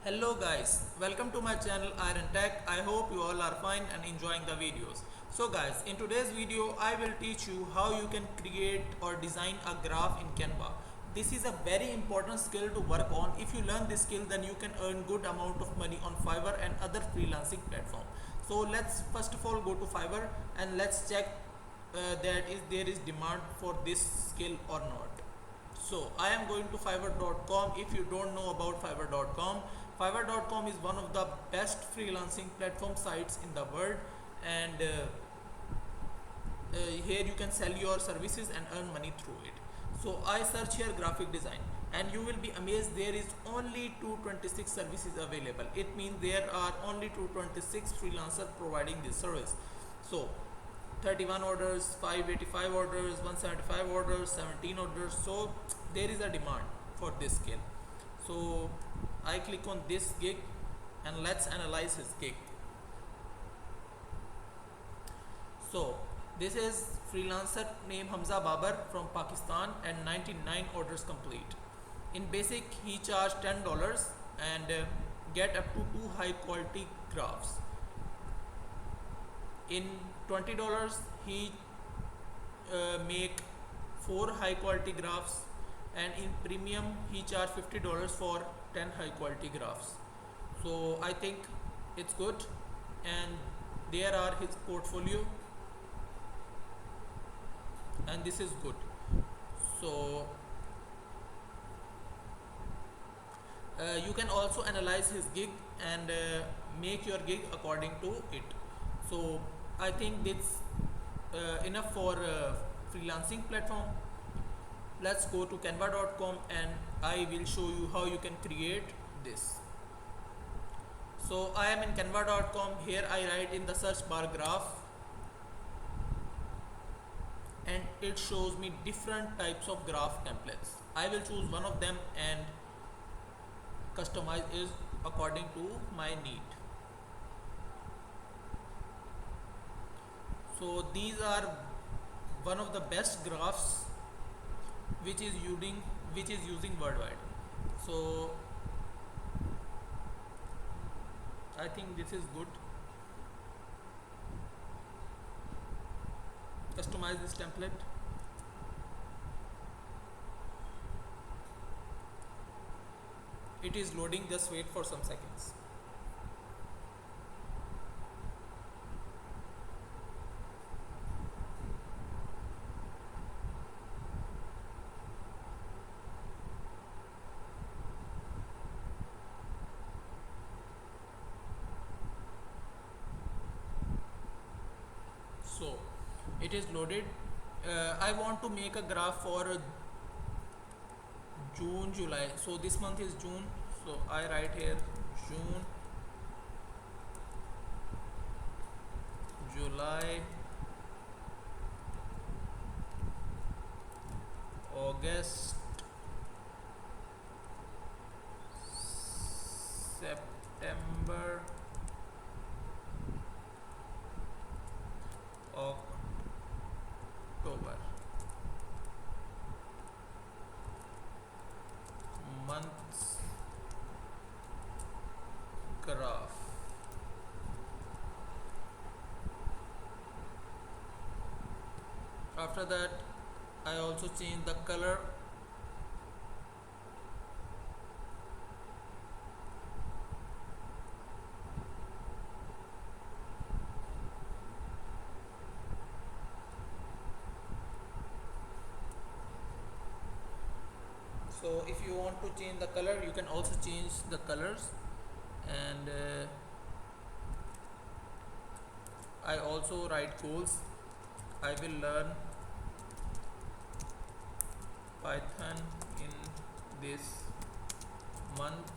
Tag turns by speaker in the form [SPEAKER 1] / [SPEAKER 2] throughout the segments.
[SPEAKER 1] Hello guys, welcome to my channel Iron Tech. I hope you all are fine and enjoying the videos. So guys, in today's video I will teach you how you can create or design a graph in Canva. This is a very important skill to work on. If you learn this skill, then you can earn good amount of money on Fiverr and other freelancing platform. So let's first of all go to Fiverr and let's check that there is demand for this skill or not. So I am going to fiverr.com. If you don't know about fiverr.com, fiverr.com is one of the best freelancing platform sites in the world, and here you can sell your services and earn money through it. So I search here graphic design and you will be amazed there is only 226 services available. It means there are only 226 freelancers providing this service. So 31 orders, 585 orders, 175 orders, 17 orders. So there is a demand for this skill. So I click on this gig and let's analyze his gig. So this is freelancer named Hamza Babar from Pakistan and 99 orders complete. In basic he charged $10 and get up to 2 high quality graphs. In $20 he make 4 high quality graphs, and in premium he charge $50 for 10 high quality graphs. So I think it's good, and there are his portfolio, and this is good. So you can also analyze his gig and make your gig according to it. So I think that's enough for freelancing platform. Let's go to canva.com and I will show you how you can create this. So I am in canva.com. Here I write in the search bar graph and it shows me different types of graph templates. I will choose one of them and customize it according to my need. So these are one of the best graphs which is using worldwide. So I think this is good. Customize this template. It is loading, just wait for some seconds. So it is loaded. I want to make a graph for June, July. So this month is June. So I write here June, July, August, September, October. Months graph. After that I also change the color. So if you want to change the color, you can also change the colors, and I also write goals. I will learn Python in this month.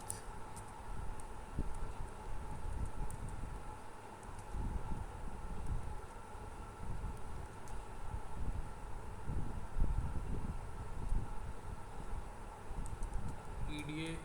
[SPEAKER 1] EDA.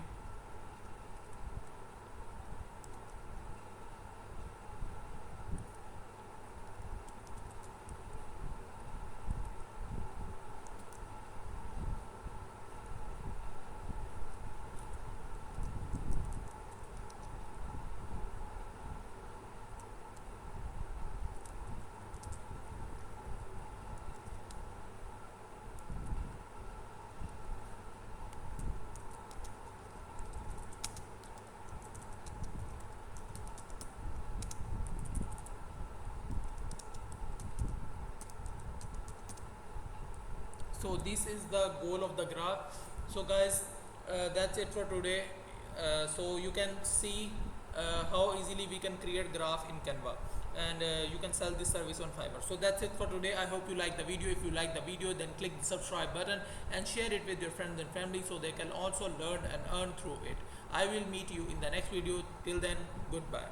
[SPEAKER 1] So this is the goal of the graph. So guys, that's it for today. So you can see how easily we can create graph in Canva, and you can sell this service on Fiverr. So that's it for today. I hope you like the video. If you like the video, then click the subscribe button and share it with your friends and family so they can also learn and earn through it. I will meet you in the next video. Till then, goodbye.